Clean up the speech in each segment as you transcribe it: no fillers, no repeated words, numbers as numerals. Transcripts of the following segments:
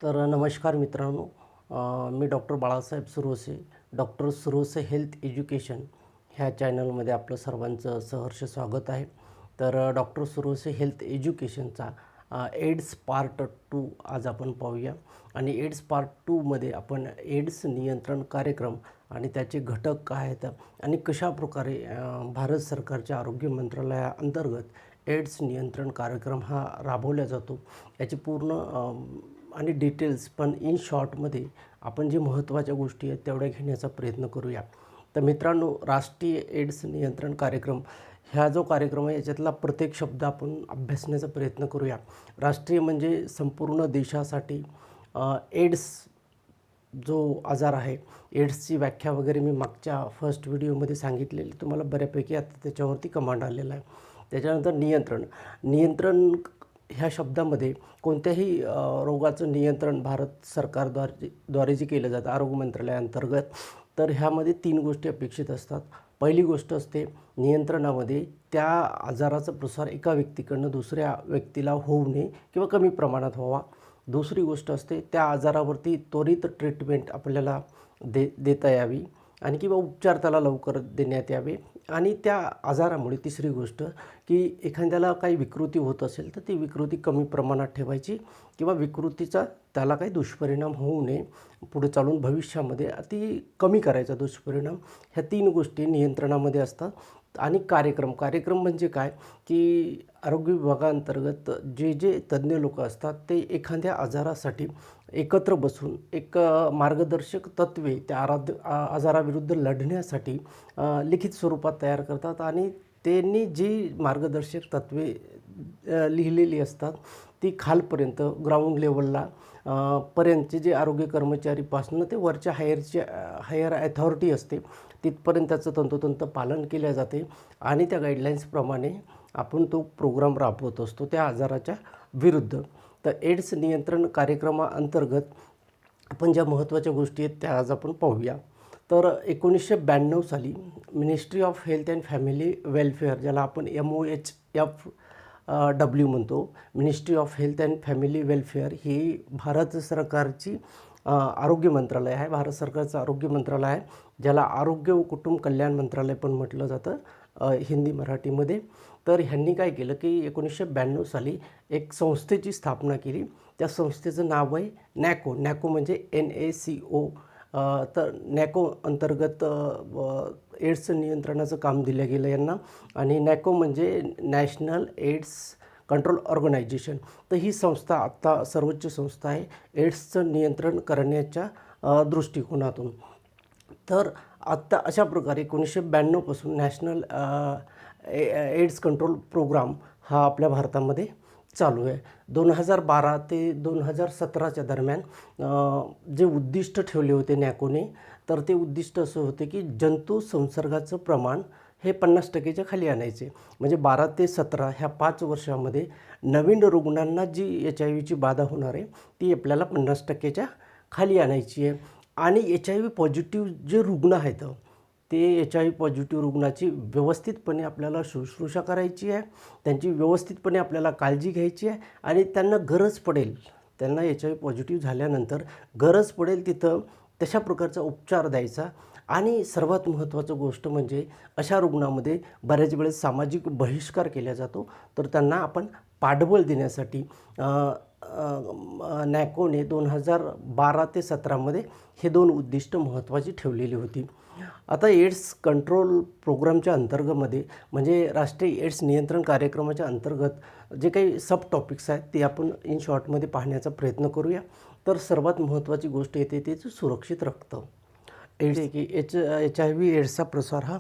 नमस्कार मित्रांनो. मी doctor Balasaheb Surose, doctor Surose health education ह्या चॅनलमध्ये आपलं सर्वांचं सहर्ष स्वागत आहे. डॉक्टर सुरोसे हेल्थ एज्युकेशनचा एड्स पार्ट 2 आज आपण पाहूया. आणि एड्स पार्ट 2मध्ये आपण एड्स नियंत्रण कार्यक्रम आणि त्याचे घटक काय आहेत आणि कशाप्रकारे भारत सरकारच्या आरोग्य मंत्रालयाअंतर्गत एड्स नियंत्रण कार्यक्रम हा राबवला जातो याची पूर्ण आणि डिटेल्स पण इन शॉर्टमध्ये आपण जे महत्त्वाच्या गोष्टी आहेत तेवढ्या घेण्याचा प्रयत्न करूया. मित्रांनो, राष्ट्रीय एड्स नियंत्रण कार्यक्रम ह्या जो कार्यक्रम आहे याच्यातला प्रत्येक शब्द आपण अभ्यासण्याचा प्रयत्न करूया. राष्ट्रीय म्हणजे संपूर्ण देशासाठी एड्स जो आजार आहे, एड्सची व्याख्या वगैरे मी मागच्या फर्स्ट व्हिडिओमध्ये सांगितलेली, तुम्हाला बऱ्यापैकी आता त्याच्यावरती कमांड आलेला आहे. त्याच्यानंतर नियंत्रण ह्या शब्दामध्ये कोणत्याही रोगाचं नियंत्रण भारत सरकारद्वारे जे केलं जातं आरोग्य मंत्रालयाअंतर्गत, तर ह्यामध्ये 3 गोष्टी अपेक्षित असतात. पहिली गोष्ट असते नियंत्रणामध्ये त्या आजाराचा प्रसार एका व्यक्तीकडनं दुसऱ्या व्यक्तीला होऊ नये किंवा कमी प्रमाणात व्हावा. दुसरी गोष्ट असते त्या आजारावरती त्वरित ट्रीटमेंट आपल्याला देता यावी आणि किंवा उपचार त्याला लवकर देण्यात यावे. आणि त्या आजारामुळे तिसरी गोष्ट की एखाद्याला काही विकृती होत असेल तर ती विकृती कमी प्रमाणात ठेवायची किंवा विकृतीचा त्याला काही दुष्परिणाम होऊ नये, पुढे चालून भविष्यामध्ये ती कमी करायचा दुष्परिणाम. ह्या 3 गोष्टी नियंत्रणामध्ये असतात. आणि कार्यक्रम म्हणजे काय की आरोग्य विभागाअंतर्गत जे तज्ज्ञ लोक असतात ते एखाद्या आजारासाठी एकत्र बसून एक मार्गदर्शक तत्त्वे त्या आजाराविरुद्ध लढण्यासाठी लिखित स्वरूपात तयार करतात. आणि त्यांनी जी मार्गदर्शक तत्त्वे लिहिलेली असतात ती खालपर्यंत ग्राउंड लेवलला पर्यंतचे जे आरोग्य कर्मचारीपासून ते वरच्या हायर अथॉरिटी असते तिथपर्यंत त्याचं तंतोतंत पालन केले जाते. आणि त्या गाईडलाईन्सप्रमाणे आपण तो प्रोग्राम राबवत असतो त्या आजाराच्या विरुद्ध. एड्स नियंत्रण कार्यक्रमाअंतर्गत आपण ज्या महत्त्वाच्या गोष्टी आहेत त्या आज आपण पाहूया. 1992 साली ministry of health and family welfare, ज्याला आपण MOHFW म्हणतो, ministry of health and family welfare ही भारत सरकारची आरोग्य मंत्रालय आहे. भारत सरकारचं आरोग्य मंत्रालय आहे, ज्याला आरोग्य व कुटुंब कल्याण मंत्रालय पण म्हटलं जातं हिंदी मराठीमध्ये. ह्यांनी काय केलं की 1992 साली एक संस्थेची स्थापना केली. त्या संस्थेचं नाव आहे नॅको म्हणजे NACO. नॅको अंतर्गत एड्सचं नियंत्रणाचं काम दिलं गेलं यांना. आणि नॅको म्हणजे नॅशनल एड्स कंट्रोल ऑर्गनायझेशन. ही संस्था आत्ता सर्वोच्च संस्था आहे एड्सचं नियंत्रण करण्याच्या दृष्टिकोनातून. आत्ता अशा प्रकारे 1992 पासून नॅशनल एड्स कंट्रोल प्रोग्राम हा आपल्या भारतामध्ये चालू आहे. 2012 ते 2017च्या दरम्यान जे उद्दिष्ट ठेवले होते नॅकोने, ते उद्दिष्ट असं होते की जंतू संसर्गाचं प्रमाण हे 50%च्या खाली आणायचे. म्हणजे 12 ते 17 ह्या 5 वर्षामध्ये नवीन रुग्णांना जी HIV बाधा होणार आहे ती आपल्याला 50%च्या खाली आणायची आहे. आणि HIV पॉझिटिव्ह जे रुग्ण आहेत ते HIV पॉझिटिव्ह रुग्णाची व्यवस्थितपणे आपल्याला शुश्रूषा करायची आहे, त्यांची व्यवस्थितपणे आपल्याला काळजी घ्यायची आहे. आणि त्यांना त्यांना HIV पॉझिटिव्ह झाल्यानंतर गरज पडेल तिथं तशा प्रकारचा उपचार द्यायचा. आणि सर्वात महत्त्वाचं गोष्ट म्हणजे अशा रुग्णामध्ये बऱ्याच वेळेस सामाजिक बहिष्कार केला जातो, त्यांना आपण पाठबळ देण्यासाठी नॅकोने 2012 ते 17मध्ये हे 2 उद्दिष्ट महत्त्वाची ठेवलेली होती. आता एड्स कंट्रोल प्रोग्रामच्या अंतर्गतमध्ये म्हणजे राष्ट्रीय एड्स नियंत्रण कार्यक्रमाच्या अंतर्गत जे काही सब टॉपिक्स आहेत ते आपण इन शॉर्टमध्ये पाहण्याचा प्रयत्न करूया. सर्वात महत्त्वाची गोष्ट येते ते सुरक्षित रक्त. एड्स की HIV एड्सचा प्रसार हा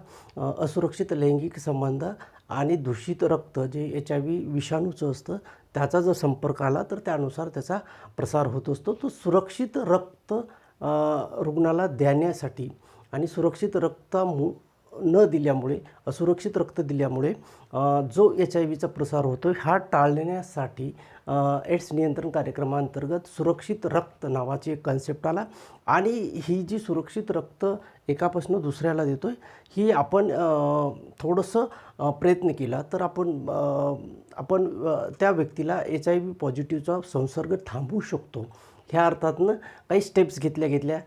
असुरक्षित लैंगिक संबंध आणि दूषित रक्त जे HIV विषाणूचं असतं त्याचा जर संपर्क आला त्यानुसार त्याचा प्रसार होत असतो. सुरक्षित रक्त रुग्णाला देण्यासाठी आणि सुरक्षित रक्त न दिल्यामुळे असुरक्षित रक्त दिल्यामुळे जो HIVचा प्रसार होतो हा टाळण्यासाठी एड्स नियंत्रण कार्यक्रमांतर्गत सुरक्षित रक्त नावाची एक कन्सेप्ट आला. आणि ही जी सुरक्षित रक्त एकापासून दुसऱ्याला देतो आहे ही आपण थोडंसं प्रयत्न केला तर आपण त्या व्यक्तीला HIV पॉझिटिव्हचा संसर्ग थांबवू शकतो. ह्या अर्थातनं काही स्टेप्स घेतल्या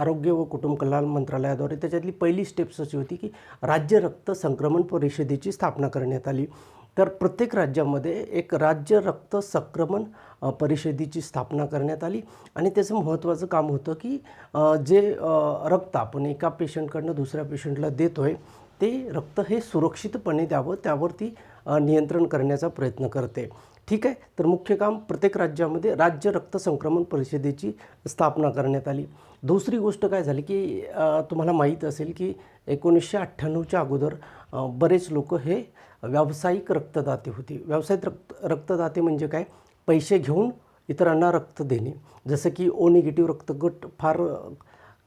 आरोग्य व कुटुंब कल्याण मंत्रालयाद्वारे. त्याच्यातली पहिली स्टेप्स अशी होती की राज्य रक्त संक्रमण परिषदेची स्थापना करण्यात आली. तर प्रत्येक राज्यामध्ये एक राज्य रक्त संक्रमण परिषदेची स्थापना करण्यात आली आणि त्याचं महत्त्वाचं काम होतं की जे रक्त आपण एका पेशंटकडनं दुसऱ्या पेशंटला देतो आहे ते रक्त हे सुरक्षितपणे द्यावं, त्यावरती नियंत्रण करण्याचा प्रयत्न करते. ठीक आहे. तर मुख्य काम प्रत्येक राज्यामध्ये राज्य रक्त संक्रमण परिषदेची स्थापना करण्यात आली. दुसरी गोष्ट काय झाली की तुम्हाला माहीत असेल की 1998च्या अगोदर बरेच लोक हे व्यावसायिक रक्तदाते होते. व्यावसायिक रक्तदाते म्हणजे काय, पैसे घेऊन इतरांना रक्त देणे. जसं की ओ निगेटिव्ह रक्तगट फार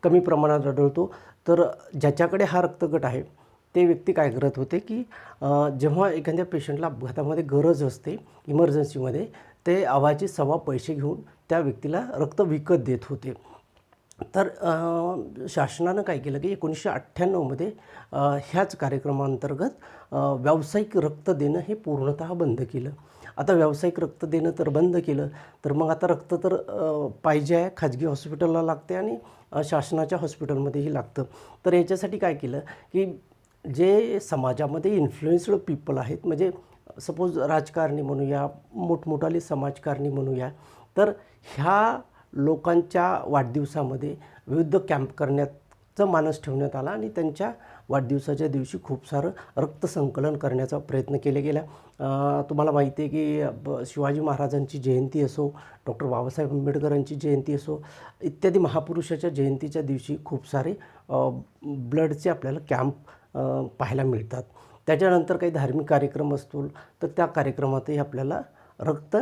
कमी प्रमाणात आढळतो. तर ज्याच्याकडे हा रक्तगट आहे ते व्यक्ती काय करत होते की जेव्हा एखाद्या पेशंटला अपघातामध्ये गरज असते इमर्जन्सीमध्ये, ते अवाची सवा पैसे घेऊन त्या व्यक्तीला रक्त विकत देत होते. तर शासनानं काय केलं की 1998मध्ये ह्याच कार्यक्रमाअंतर्गत व्यावसायिक रक्त देणं हे पूर्णतः बंद केलं. आता व्यावसायिक रक्त देणं तर बंद केलं, तर मग आता रक्त तर पाहिजे आहे, खाजगी हॉस्पिटलला लागते आणि शासनाच्या हॉस्पिटलमध्येही लागतं. तर याच्यासाठी काय केलं की जे समाजामध्ये इन्फ्लुएन्स्ड पीपल आहेत, म्हणजे सपोज राजकारणी म्हणूया, मोठमोठाले समाजकारणी म्हणूया, तर ह्या लोकांच्या वाढदिवसामध्ये विविध कॅम्प करण्याचा मानस ठेवण्यात आला आणि त्यांच्या वाढदिवसाच्या दिवशी खूप सारं रक्तसंकलन करण्याचा प्रयत्न केला गेला. तुम्हाला माहिती आहे की शिवाजी महाराजांची जयंती असो, डॉक्टर बाबासाहेब आंबेडकरांची जयंती असो, इत्यादी महापुरुषाच्या जयंतीच्या दिवशी खूप सारे ब्लडचे आपल्याला कॅम्प पाहायला मिळतात. त्याच्यानंतर काही धार्मिक कार्यक्रम असतो तर त्या कार्यक्रमातही आपल्याला रक्त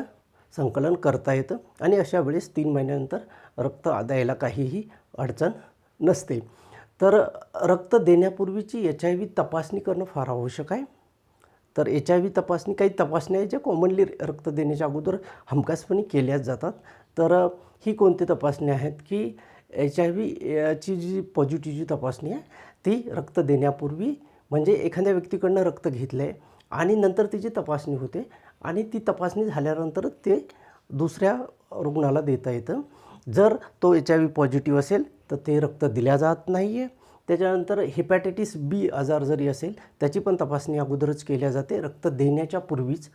संकलन करता येतं आणि अशा वेळेस 3 महिन्यानंतर रक्त द्यायला काहीही अडचण नसते. तर रक्त देण्यापूर्वीची HIV तपासणी करणं फार आवश्यक आहे. तर HIV तपासणी, काही तपासण्या आहेत ज्या कॉमनली रक्त देण्याच्या अगोदर हमखासपणे केल्या जातात. तर ही कोणती तपासणी आहेत की HIV ची जी पॉझिटिव्हची तपासणी आहे ती रक्त देण्यापूर्वी, म्हणजे एखाद्या व्यक्तीकडनं रक्त घेतलं आहे आणि नंतर तिची तपासणी होते आणि ती तपासणी झाल्यानंतर ते दुसऱ्या रुग्णाला देता येतं. जर तो HIV पॉझिटिव्ह असेल तर ते रक्त दिल्या जात नाही आहे. त्याच्यानंतर हेपॅटायटिस B आजार जरी असेल त्याची पण तपासणी अगोदरच केल्या जाते रक्त देण्याच्या पूर्वीच.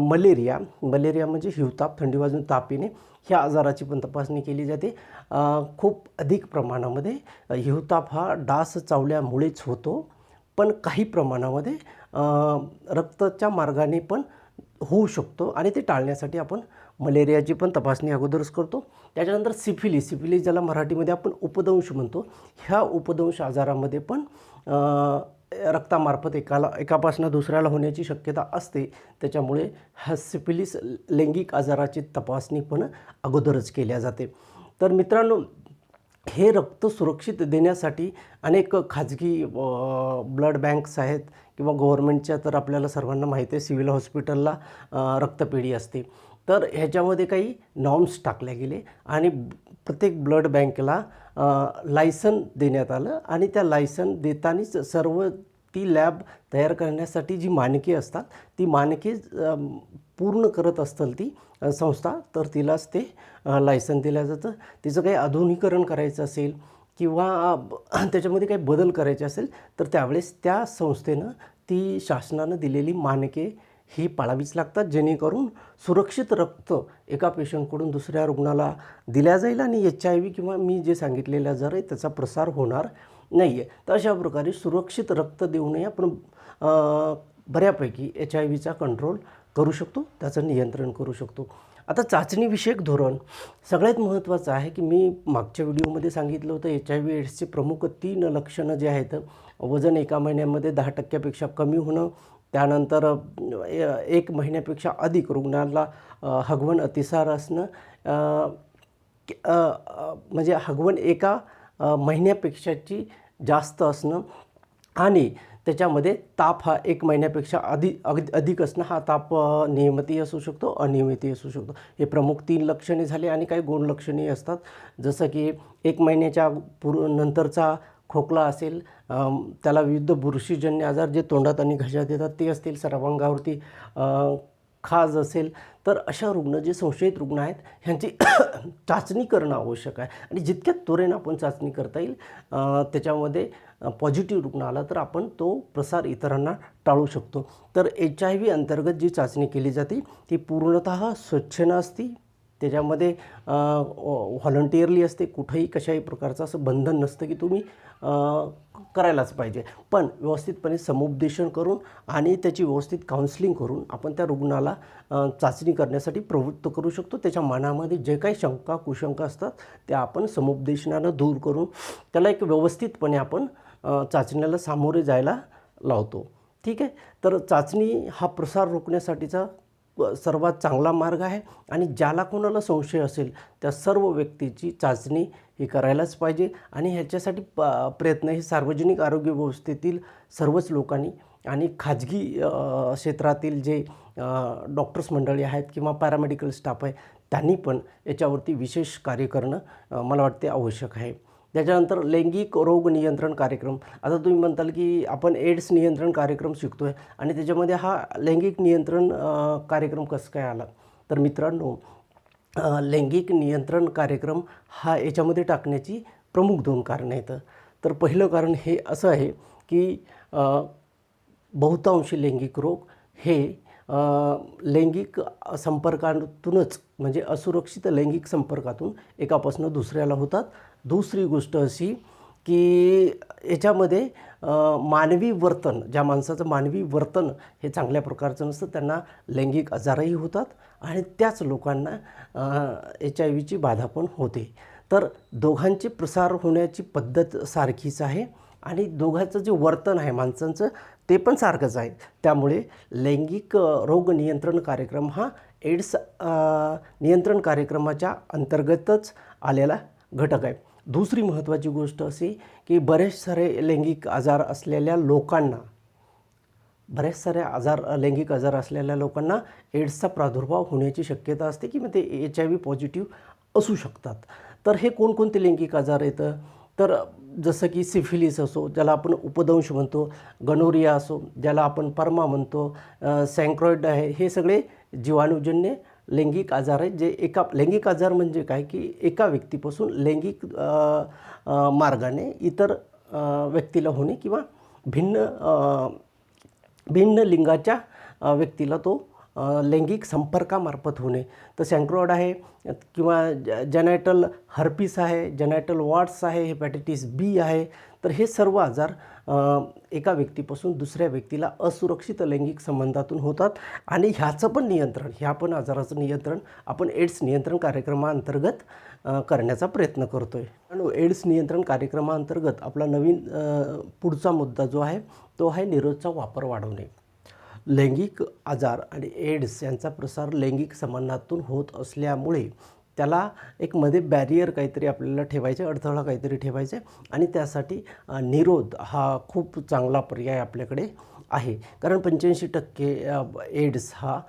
मलेरिया म्हणजे हिवताप, थंडी वाजून ताप येणे, ह्या आजाराची पण तपासणी केली जाते. खूप अधिक प्रमाणामध्ये हिवताप हा डास चावल्यामुळेच होतो, पण काही प्रमाणामध्ये रक्ताच्या मार्गाने पण होऊ शकतो आणि ते टाळण्यासाठी आपण मलेरियाची पण तपासणी अगोदरच करतो. त्याच्यानंतर सिफिलिस ज्याला मराठीमध्ये आपण उपदंश म्हणतो, ह्या उपदंश आजारामध्ये पण रक्तामार्फत एकापासून दुसऱ्याला होण्याची शक्यता असते. त्याच्यामुळे हा सिफिलिस लैंगिक आजाराची तपासणी पण अगोदरच केल्या जाते. तर मित्रांनो, हे रक्त सुरक्षित देण्यासाठी अनेक खाजगी ब्लड बँक्स आहेत किंवा गव्हर्नमेंटच्या, तर आपल्याला सर्वांना माहिती आहे सिव्हिल हॉस्पिटलला रक्तपेढी असते. तर ह्याच्यामध्ये काही नॉर्म्स टाकले गेले आणि प्रत्येक ब्लड बँकेला लायसन देण्यात आलं आणि त्या लायसन देतानाच सर्व ती लॅब तयार करण्यासाठी जी मानके असतात ती मानके पूर्ण करत असतील ती संस्था, तर तिलाच ते लायसन दिलं जातं. तिचं काही आधुनिकीकरण करायचं असेल किंवा त्याच्यामध्ये काही बदल करायचे असेल तर त्यावेळेस त्या संस्थेनं ती शासनानं दिलेली मानके ही पाळावीच लागतात, जेणेकरून सुरक्षित रक्त एका पेशंटकडून दुसऱ्या रुग्णाला दिल्या जाईल आणि HIV किंवा मी जे सांगितलेले आजार आहे त्याचा प्रसार होणार नाही आहे. तर अशा प्रकारे सुरक्षित रक्त देऊनही आपण बऱ्यापैकी HIVचा कंट्रोल करू शकतो, त्याचं नियंत्रण करू शकतो. आता चाचणीविषयक धोरण सगळ्यात महत्त्वाचं आहे की मी मागच्या व्हिडिओमध्ये सांगितलं होतं HIV एड्सचे प्रमुख 3 लक्षणं जे आहेत, वजन 1 महिन्यामध्ये 10% कमी होणं, त्यानंतर 1 महिन्यापेक्षा अधिक रुग्णाला हगवण अतिसार असणं, म्हणजे हगवण 1 महिन्यापेक्षाची जास्त असणं आणि त्याच्यामध्ये ताप हा 1 महिन्यापेक्षा अधिक असणं. हा ताप नियमितही असू शकतो, अनियमितही असू शकतो. हे प्रमुख 3 लक्षणे झाले आणि काही गौण लक्षणे असतात, जसं की 1 महिन्याच्या नंतरचा खोकला असेल, त्याला विविध बुरशीजन्य आजार जे तोंडात आणि घशात येतात ते असतील, सर्वांगावरती खाज असेल तर अशा रुग्ण जे संशयित रुग्ण आहेत ह्यांची चाचणी करणं आवश्यक आहे आणि जितक्या त्वरेनं आपण चाचणी करता येईल त्याच्यामध्ये पॉझिटिव्ह रुग्ण आला तर आपण तो प्रसार इतरांना टाळू शकतो. तर HIV अंतर्गत जी चाचणी केली जाते ती पूर्णतः स्वच्छता असते. त्याच्यामध्ये व्हॉलंटिअरली असते. कुठंही कशाही प्रकारचं असं बंधन नसतं की तुम्ही करायलाच पाहिजे. पण व्यवस्थितपणे समुपदेशन करून आणि त्याची व्यवस्थित काउन्सिलिंग करून आपण त्या रुग्णाला चाचणी करण्यासाठी प्रवृत्त करू शकतो. त्याच्या मनामध्ये जे काही शंका कुशंका असतात त्या आपण समुपदेशनानं दूर करून त्याला एक व्यवस्थितपणे आपण चाचणीला सामोरे जायला लावतो. ठीक आहे. तर चाचणी हा प्रसार रोखण्यासाठीचा सर्वात चांगला मार्ग आहे आणि ज्याला कोणाला संशय असेल त्या सर्व व्यक्तीची चाचणी ही करायलाच पाहिजे आणि ह्याच्यासाठी प्रयत्न हे सार्वजनिक आरोग्य व्यवस्थेतील सर्वच लोकांनी आणि खाजगी क्षेत्रातील जे डॉक्टर्स मंडळी आहेत किंवा पॅरामेडिकल स्टाफ आहे त्यांनी पण याच्यावरती विशेष कार्य करणं मला वाटते आवश्यक आहे. त्याच्यानंतर लैंगिक रोग नियंत्रण कार्यक्रम. आता तुम्ही म्हणताल की आपण एड्स नियंत्रण कार्यक्रम शिकतो आहे आणि त्याच्यामध्ये हा लैंगिक नियंत्रण कार्यक्रम कसं काय आला. तर मित्रांनो, लैंगिक नियंत्रण कार्यक्रम हा याच्यामध्ये टाकण्याची प्रमुख 2 कारणं आहेत. तर पहिलं कारण हे असं आहे की बहुतांशी लैंगिक रोग हे लैंगिक संपर्कातूनच म्हणजे असुरक्षित लैंगिक संपर्कातून एकापासून दुसऱ्याला होतात. दुसरी गोष्ट अशी की याच्यामध्ये मानवी वर्तन, ज्या माणसाचं मानवी वर्तन हे चांगल्या प्रकारचं नसतं त्यांना लैंगिक आजारही होतात आणि त्याच लोकांना HIV बाधा पण होते. तर दोघांचे प्रसार होण्याची पद्धत सारखीच आहे आणि दोघांचं जे वर्तन आहे माणसांचं ते पण सारखंच आहे. त्यामुळे लैंगिक रोग नियंत्रण कार्यक्रम हा एड्स नियंत्रण कार्यक्रमाच्या अंतर्गतच आलेला घटक आहे. दुसरी महत्त्वाची गोष्ट अशी की बरेच सारे लैंगिक आजार असलेल्या लोकांना लैंगिक आजार असलेल्या लोकांना एड्सचा प्रादुर्भाव होण्याची शक्यता असते की मग ते HIV पॉझिटिव्ह असू शकतात. तर हे कोणकोणते लैंगिक आजार येतं तर जसं की सिफिलिस असो ज्याला आपण उपदंश म्हणतो, गनोरिया असो ज्याला आपण परमा म्हणतो, सँक्रॉइड आहे, हे सगळे जीवाणूजन्य लैंगिक आजार आहेत. जे लैंगिक आजार म्हणजे काय की एका व्यक्तीपासून लैंगिक मार्गाने इतर व्यक्तीला होणे किंवा भिन्न लिंगाच्या व्यक्तीला तो लैंगिक संपर्कामार्फत होणे. तर सँक्रॉइड आहे किंवा जेनायटल हर्पीस आहे, जेनायटल वॉर्ट्स आहे, हेपॅटायटिस B आहे. तर हे सर्व आजार एका व्यक्तीपासून दुसऱ्या व्यक्तीला असुरक्षित लैंगिक संबंधातून होतात आणि ह्या पण आजाराचं नियंत्रण आपण एड्स नियंत्रण कार्यक्रमाअंतर्गत करण्याचा प्रयत्न करतो आहे. आणि एड्स नियंत्रण कार्यक्रमाअंतर्गत आपला नवीन पुढचा मुद्दा जो आहे तो आहे निरोधचा वापर वाढवणे. लैंगिक आजार आणि एड्स यांचा प्रसार लैंगिक संबंधातून होत असल्यामुळे त्याला एक मध्ये बॅरियर काहीतरी आपल्याला ठेवायचे, अडथळा काहीतरी ठेवायचे आणि त्यासाठी निरोध हा खूप चांगला पर्याय आपल्याकडे आहे. कारण 85% एड्स हा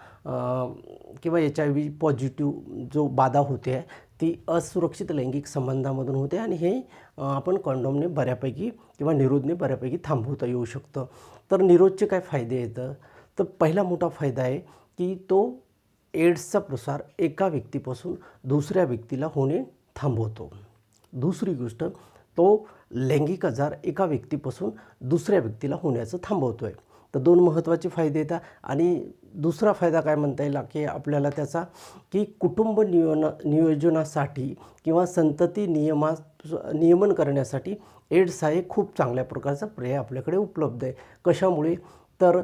किंवा HIV पॉझिटिव्ह जो बाधा होते आहे ती असुरक्षित लैंगिक संबंधामधून होते आणि हे आपण कॉन्डोमने बऱ्यापैकी किंवा निरोधने बऱ्यापैकी थांबवता येऊ शकतं. तर निरोधचे काय फायदे येतं तर पहिला मोठा फायदा आहे की तो एड्सचा प्रसार एका व्यक्तीपासून दुसऱ्या व्यक्तीला होणे थांबवतो. दुसरी गोष्ट तो लैंगिक आजार एका व्यक्तीपासून दुसऱ्या व्यक्तीला होण्याचं थांबवतो आहे. तर 2 महत्त्वाचे फायदे येतात. आणि दुसरा फायदा काय म्हणता येईल की आपल्याला त्याचा की कुटुंब नियोजनासाठी किंवा संतती नियमन करण्यासाठी एड्स हा एक खूप चांगल्या प्रकारचा पर्याय आपल्याकडे उपलब्ध आहे. कशामुळे तर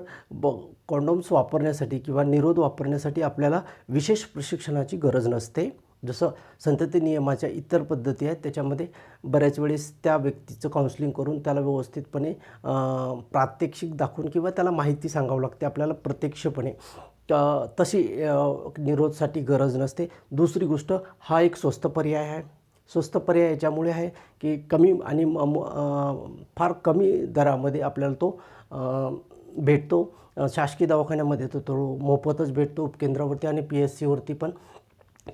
कॉन्डोम्स वापरण्यासाठी किंवा निरोध वापरण्यासाठी आपल्याला विशेष प्रशिक्षणाची गरज नसते. जसं संतती नियमाच्या इतर पद्धती आहेत त्याच्यामध्ये बऱ्याच वेळेस त्या व्यक्तीचं काउन्सिलिंग करून त्याला व्यवस्थितपणे प्रात्यक्षिक दाखवून किंवा त्याला माहिती सांगावं लागते आपल्याला प्रत्यक्षपणे. तशी निरोधसाठी गरज नसते. दुसरी गोष्ट हा एक स्वस्त पर्याय आहे. स्वस्त पर्याय याच्यामुळे आहे की कमी आणि फार कमी दरामध्ये आपल्याला तो भेटतो. शासकीय दवाखान्यामध्ये तो मोफतच भेटतो, उपकेंद्रावरती आणि PSCवरती पण.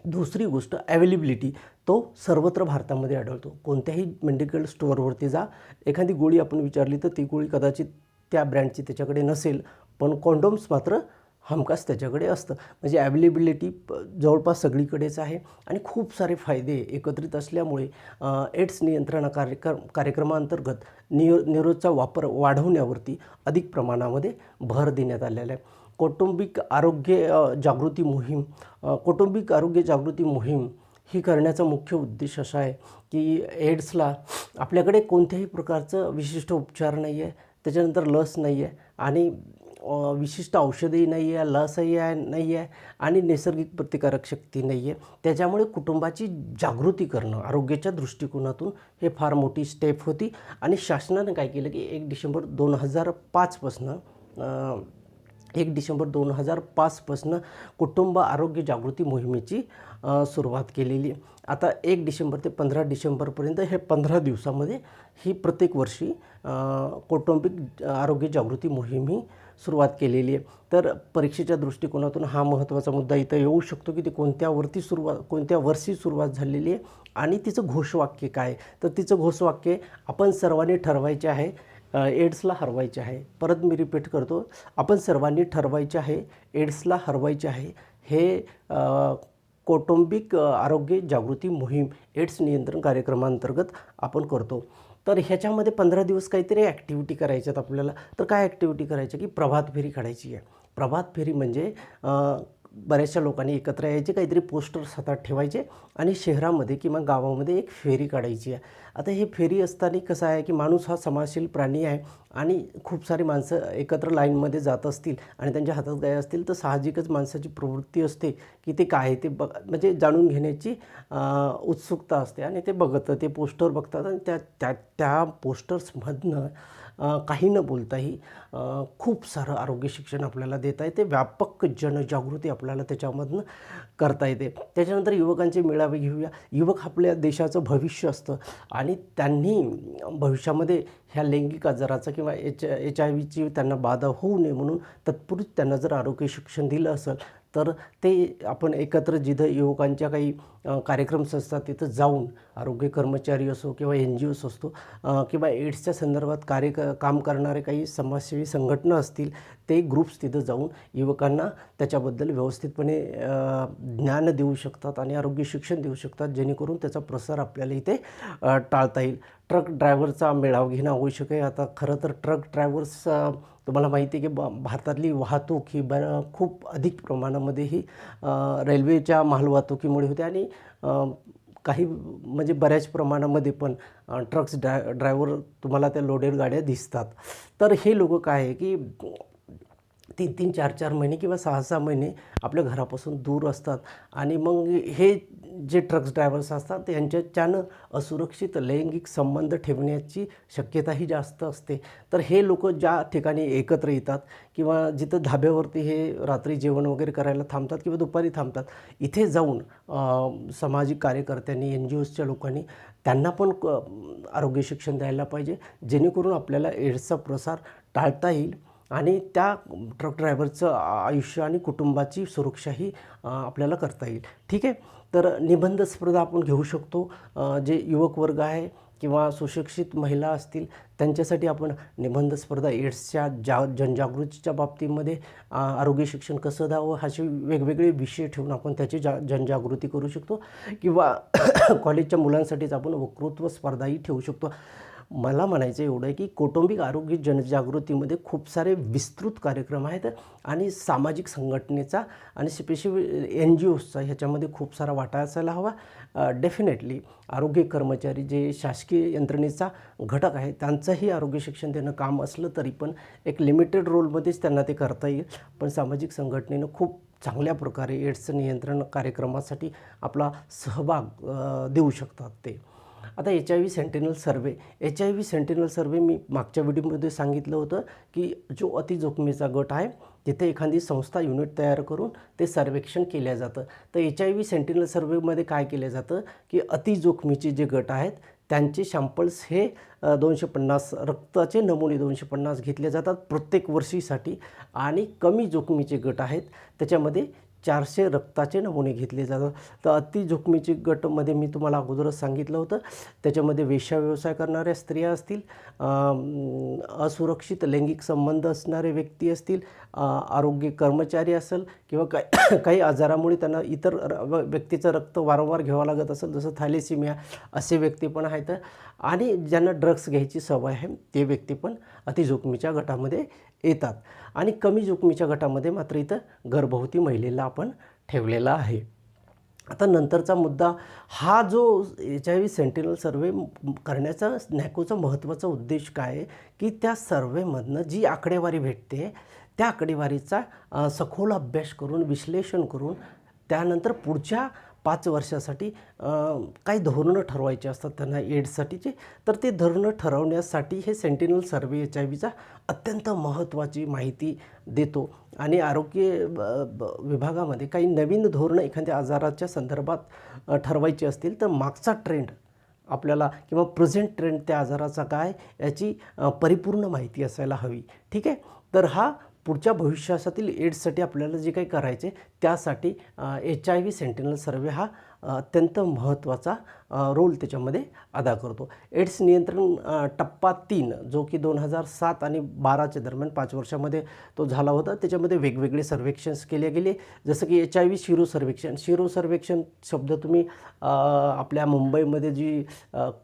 दुसरी गोष्ट अवेलेबिलिटी, तो सर्वत्र भारतामध्ये आढळतो. कोणत्याही मेडिकल स्टोअरवरती जा, एखादी गोळी आपण विचारली तर ती गोळी कदाचित त्या ब्रँडची त्याच्याकडे नसेल, पण कॉन्डोम्स मात्र हमखास त्याच्याकडे असतं. म्हणजे ॲवेलेबिलिटी जवळपास सगळीकडेच आहे आणि खूप सारे फायदे एकत्रित असल्यामुळे एड्स नियंत्रण कार्यक्रमाअंतर्गत न्यूरोचा वापर वाढवण्यावरती अधिक प्रमाणामध्ये भर देण्यात आलेला आहे. कौटुंबिक आरोग्य जागृती मोहीम कौटुंबिक आरोग्य जागृती मोहीम ही करण्याचा मुख्य उद्देश असा आहे की एड्सला आपल्याकडे कोणत्याही प्रकारचं विशिष्ट उपचार नाही आहे, त्याच्यानंतर लस नाही आहे आणि विशिष्ट औषधही नाही आहे, लसही नाही आहे आणि नैसर्गिक प्रतिकारक शक्ती नाही आहे. त्याच्यामुळे कुटुंबाची जागृती करणं आरोग्याच्या दृष्टिकोनातून हे फार मोठी स्टेप होती आणि शासनानं काय केलं की 1 डिसेंबर 2005पासनं कुटुंब आरोग्य जागृती मोहिमेची सुरुवात केलेली आहे. आता 1 डिसेंबर ते 15 डिसेंबरपर्यंत हे 15 दिवसामध्ये ही प्रत्येक वर्षी कौटुंबिक आरोग्य जागृती मोहीम ही सुरुवात केलेली आहे. तर परीक्षेच्या दृष्टिकोनातून हा महत्त्वाचा मुद्दा इथं येऊ शकतो की ती कोणत्या वर्षी सुरुवात झालेली आहे आणि तिचं घोषवाक्य काय. तर तिचं घोषवाक्य आपण सर्वांनी ठरवायचे आहे, एड्सला हरवायचे आहे. परत मी रिपीट करतो, आपण सर्वांनी ठरवायचे आहे, एड्सला हरवायचे आहे. हे कौटुंबिक आरोग्य जागृती मोहीम एड्स नियंत्रण कार्यक्रमांतर्गत आपण करतो. तर ह्याच्यामध्ये 15 दिवस काहीतरी ॲक्टिव्हिटी करायच्यात आपल्याला. तर काय ॲक्टिव्हिटी करायची की प्रभात फेरी काढायची आहे. प्रभात फेरी म्हणजे बऱ्याचशा लोकांनी एकत्र यायचे, काहीतरी पोस्टर्स हातात ठेवायचे आणि शहरामध्ये किंवा गावामध्ये एक फेरी काढायची आहे. आता हे फेरी असताना कसं आहे की माणूस हा समाजशील प्राणी आहे आणि खूप सारी माणसं एकत्र लाईनमध्ये जात असतील आणि त्यांच्या हातात गाय असतील तर साहजिकच माणसाची प्रवृत्ती असते की ते काय ते म्हणजे जाणून घेण्याची उत्सुकता असते आणि ते ते पोस्टर बघतात आणि त्या पोस्टर्समधनं काही न बोलताही खूप सारं आरोग्य शिक्षण आपल्याला देता येते. व्यापक जनजागृती आपल्याला त्याच्यामधनं करता येते. त्याच्यानंतर युवकांचे मेळावे घेऊया. युवक आपल्या देशाचं भविष्य असतं आणि त्यांनी भविष्यामध्ये ह्या लैंगिक आजाराचा किंवा HIV त्यांना बाधा होऊ नये म्हणून तत्पूर्वी त्यांना जर आरोग्य शिक्षण दिलं असेल तर ते आपण एकत्र जिथं युवकांच्या काही कार्यक्रम्स असतात तिथं जाऊन आरोग्य कर्मचारी असो किंवा NGOs असतो किंवा एड्सच्या संदर्भात काम करणारे काही समाजसेवी संघटना असतील ते ग्रुप्स तिथं जाऊन युवकांना त्याच्याबद्दल व्यवस्थितपणे ज्ञान देऊ शकतात आणि आरोग्य शिक्षण देऊ शकतात, जेणेकरून त्याचा प्रसार आपल्याला इथे टाळता येईल. ट्रक ड्रायव्हरचा मेळावा घेणं आवश्यक आहे. आता खरं तर ट्रक ड्रायव्हर्स तुम्हाला माहिती आहे की भारतातली वाहतूक ही खूप अधिक प्रमाणामध्ये ही रेल्वेच्या मालवाहतुकीमुळे होते आणि काही म्हणजे बऱ्याच प्रमाणामध्ये पण ड्रायव्हर तुम्हाला त्या लोडेड गाड्या दिसतात. तर हे लोक काय आहे की 3-3, 4-4 महिने किंवा 6-6 महिने आपल्या घरापासून दूर असतात आणि मग हे जे ट्रक्स ड्रायव्हर्स असतात त्यांच्याच्यानं असुरक्षित लैंगिक संबंध ठेवण्याची शक्यताही जास्त असते. तर हे लोक ज्या ठिकाणी एकत्र येतात किंवा जिथं धाब्यावरती हे रात्री जेवण वगैरे करायला थांबतात किंवा दुपारी थांबतात, इथे जाऊन सामाजिक कार्यकर्त्यांनी NGOsच्या लोकांनी त्यांना पण आरोग्य शिक्षण द्यायला पाहिजे, जेणेकरून आपल्याला एड्सचा प्रसार टाळता येईल आणि त्या ट्रक ड्रायव्हरचं आयुष्य आणि कुटुंबाची सुरक्षाही आपल्याला करता येईल. ठीक आहे. तर निबंध स्पर्धा आपण घेऊ शकतो. जे युवक वर्ग आहे किंवा सुशिक्षित महिला असतील त्यांच्यासाठी आपण निबंध स्पर्धा एड्सच्या जनजागृतीच्या बाबतीमध्ये आरोग्य शिक्षण कसं द्यावं असे वेगवेगळे विषय ठेवून आपण त्याची जनजागृती करू शकतो किंवा कॉलेजच्या मुलांसाठीच आपण वक्तृत्व स्पर्धाही ठेवू शकतो. मला म्हणायचं एवढं आहे की कौटुंबिक आरोग्य जनजागृतीमध्ये खूप सारे विस्तृत कार्यक्रम आहेत आणि सामाजिक संघटनेचा आणि स्पेशली NGOsचा ह्याच्यामध्ये खूप सारा वाटा असायला हवा. डेफिनेटली आरोग्य कर्मचारी जे शासकीय यंत्रणेचा घटक आहे त्यांचंही आरोग्य शिक्षण देणं काम असलं तरी पण एक लिमिटेड रोलमध्येच त्यांना ते करता येईल. पण सामाजिक संघटनेनं खूप चांगल्या प्रकारे एड्सचं नियंत्रण कार्यक्रमासाठी आपला सहभाग देऊ शकतात ते. आता HIV सेंटिनल सर्वे मी मागच्या व्हिडिओमध्ये सांगितलं होतं की जो अतिजोखमीचा गट आहे तिथे एखादी संस्था युनिट तयार करून ते सर्वेक्षण केलं जातं. तर HIV सेंटिनल सर्वेमध्ये काय केलं जातं की अतिजोखमीचे जे गट आहेत त्यांचे सॅम्पल्स हे 250 रक्ताचे नमुने 250 घेतले जातात प्रत्येक वर्षीसाठी आणि कमी जोखमीचे गट आहेत त्याच्यामध्ये 400 रक्ताचे नमुने घेतले जातात. तर अति जोखमीचे गटमध्ये मी तुम्हाला अगोदरच सांगितलं होतं, त्याच्यामध्ये वेश्या व्यवसाय करणाऱ्या स्त्रिया असतील, असुरक्षित लैंगिक संबंध असणारे व्यक्ती असतील, आरोग्य कर्मचारी असेल किंवा काही आजारामुळे त्यांना इतर व्यक्तीचं रक्त वारंवार घ्यावं लागत असेल, जसं थॅलेसिमिया, असे व्यक्ती पण आहेत. आणि ज्यांना ड्रग्स घ्यायची सवय आहे ते व्यक्ती पण अतिजोखमीच्या गटामध्ये येतात. आणि कमी जोखमीच्या गटामध्ये मात्र इथं गर्भवती महिलेला आपण ठेवलेला आहे. आता नंतरचा मुद्दा, हा जो HIV सेंटिनल सर्वे करण्याचा नॅकोचा महत्त्वाचा उद्देश काय आहे, की त्या सर्वेमधनं जी आकडेवारी भेटते त्या आकडेवारीचा सखोल अभ्यास करून, विश्लेषण करून, त्यानंतर पुढच्या 5 वर्षासाठी काही धोरणं ठरवायचे असतात त्यांना एड्ससाठीचे. तर ते धोरणं ठरवण्यासाठी हे सेंटिनल सर्वे HIVचा अत्यंत महत्त्वाची माहिती देतो. आणि आरोग्य विभागामध्ये काही नवीन धोरणं एखाद्या आजाराच्या संदर्भात ठरवायची असतील तर मागचा ट्रेंड आपल्याला किंवा प्रेझेंट ट्रेंड त्या आजाराचा काय याची परिपूर्ण माहिती असायला हवी. ठीक आहे. तर हा पुढच्या भविष्यातील एड्ससाठी आपल्याला जे काही करायचे त्यासाठी HIV सेंटिनल सर्वे हा अत्यंत महत्त्वाचा रोल त्याच्यामध्ये अदा करतो. एड्स नियंत्रण टप्पा 3 जो की 2007 आणि 12च्या दरम्यान 5 वर्षामध्ये तो झाला होता. त्याच्यामध्ये वेगवेगळे सर्वेक्षन्स केले गेले, जसं की HIV शिरो सर्वेक्षण. शिरो सर्वेक्षण शब्द तुम्ही आपल्या मुंबईमध्ये जी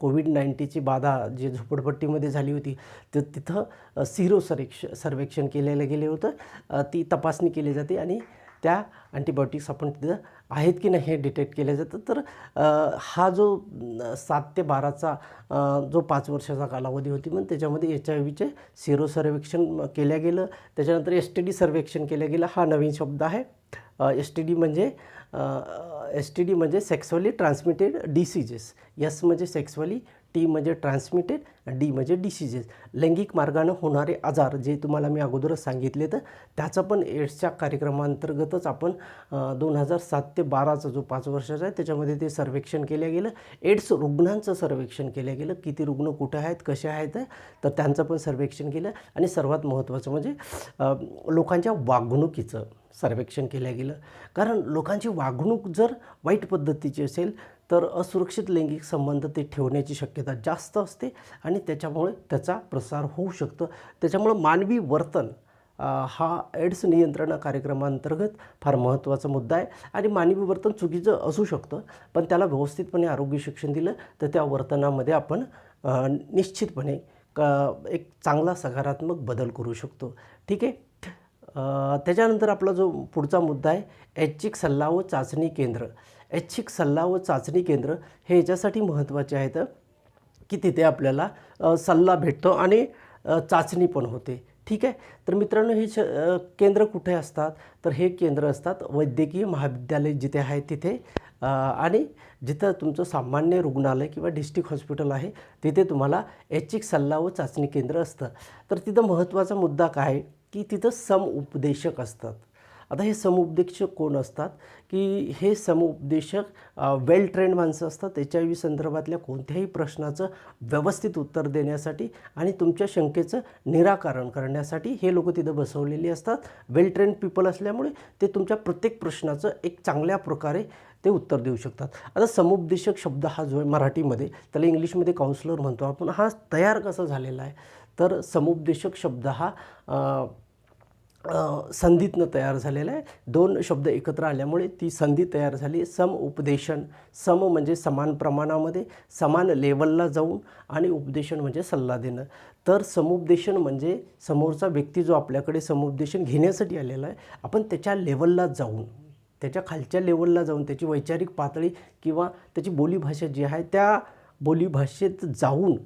कोविड-19ची बाधा जी झोपडपट्टीमध्ये झाली होती तर तिथं सिरो सर्वेक्षण केलेलं गेले होतं. ती तपासणी केली जाते आणि त्या अँटीबायोटिक्स आपण तिथं आहेत की नाही हे डिटेक्ट केलं जातं. तर हा जो 7 ते 12चा जो 5 वर्षाचा कालावधी होती मग त्याच्यामध्ये HIVचे सिरो सर्वेक्षण केलं गेलं. त्याच्यानंतर STD सर्वेक्षण केलं गेलं. हा नवीन शब्द आहे. STD म्हणजे सेक्सुअली ट्रान्समिटेड डिसीजेस. S म्हणजे सेक्सुअली, T म्हणजे ट्रान्समिटेड, D म्हणजे डिसीजेस. लैंगिक मार्गानं होणारे आजार जे तुम्हाला मी अगोदरच सांगितले, तर त्याचं पण एड्सच्या कार्यक्रमांतर्गतच आपण 2007 ते 12चा जो 5 वर्षाचा आहे त्याच्यामध्ये ते सर्वेक्षण केलं गेलं. एड्स रुग्णांचं सर्वेक्षण केलं गेलं, किती रुग्ण कुठे आहेत, कसे आहेत, तर त्यांचं पण सर्वेक्षण केलं. आणि सर्वात महत्त्वाचं म्हणजे लोकांच्या वागणुकीचं सर्वेक्षण केलं गेलं. कारण लोकांची वागणूक जर वाईट पद्धतीची असेल तर असुरक्षित लैंगिक संबंध ते ठेवण्याची शक्यता जास्त असते आणि त्याच्यामुळे त्याचा प्रसार होऊ शकतो. त्याच्यामुळं मानवी वर्तन हा एड्स नियंत्रण कार्यक्रमांतर्गत फार महत्त्वाचा मुद्दा आहे. आणि मानवी वर्तन चुकीचं असू शकतं, पण त्याला व्यवस्थितपणे आरोग्य शिक्षण दिलं तर त्या वर्तनामध्ये आपण निश्चितपणे एक चांगला सकारात्मक बदल करू शकतो. ठीक आहे. त्याच्यानंतर आपला जो पुढचा मुद्दा आहे, ऐच्छिक सल्ला व चाचणी केंद्र. ऐच्छिक सल्ला व चाचणी केंद्र हे याच्यासाठी महत्त्वाचे आहेत की तिथे आपल्याला सल्ला भेटतो आणि चाचणी पण होते. ठीक आहे. तर मित्रांनो, हे केंद्र कुठे असतात, तर हे केंद्र असतात वैद्यकीय महाविद्यालय जिथे आहे तिथे, आणि जिथं तुमचं सामान्य रुग्णालय किंवा डिस्ट्रिक्ट हॉस्पिटल आहे तिथे तुम्हाला ऐच्छिक सल्ला व चाचणी केंद्र असतं. तर तिथं महत्त्वाचा मुद्दा काय आहे की तिथं समुपदेशक असतात. आता हे समुपदेशक कोण असतात, की हे समुपदेशक वेल ट्रेंड माणसं असतात. HIV संदर्भातल्या कोणत्याही प्रश्नाचं व्यवस्थित उत्तर देण्यासाठी आणि तुमच्या शंकेचं निराकरण करण्यासाठी हे लोक तिथं बसवलेली असतात. वेल ट्रेंड पीपल असल्यामुळे ते तुमच्या प्रत्येक प्रश्नाचं एक चांगल्या प्रकारे ते उत्तर देऊ शकतात. आता समुपदेशक शब्द हा जो आहे मराठीमध्ये, त्याला इंग्लिशमध्ये काउन्सलर म्हणतो आपण, हा तयार कसा झालेला आहे, तर समुपदेशक शब्द हा संधीतनं तयार झालेला आहे. 2 शब्द एकत्र आल्यामुळे ती संधी तयार झाली. समुपदेशन, सम म्हणजे समान प्रमाणामध्ये, समान लेवलला जाऊन, आणि उपदेशन म्हणजे सल्ला देणं. तर समुपदेशन म्हणजे समोरचा व्यक्ती जो आपल्याकडे समुपदेशन घेण्यासाठी आलेला आहे, आपण त्याच्या लेवलला जाऊन, त्याच्या खालच्या लेवलला जाऊन, त्याची वैचारिक पातळी किंवा त्याची बोलीभाषा जी आहे त्या बोलीभाषेत जाऊन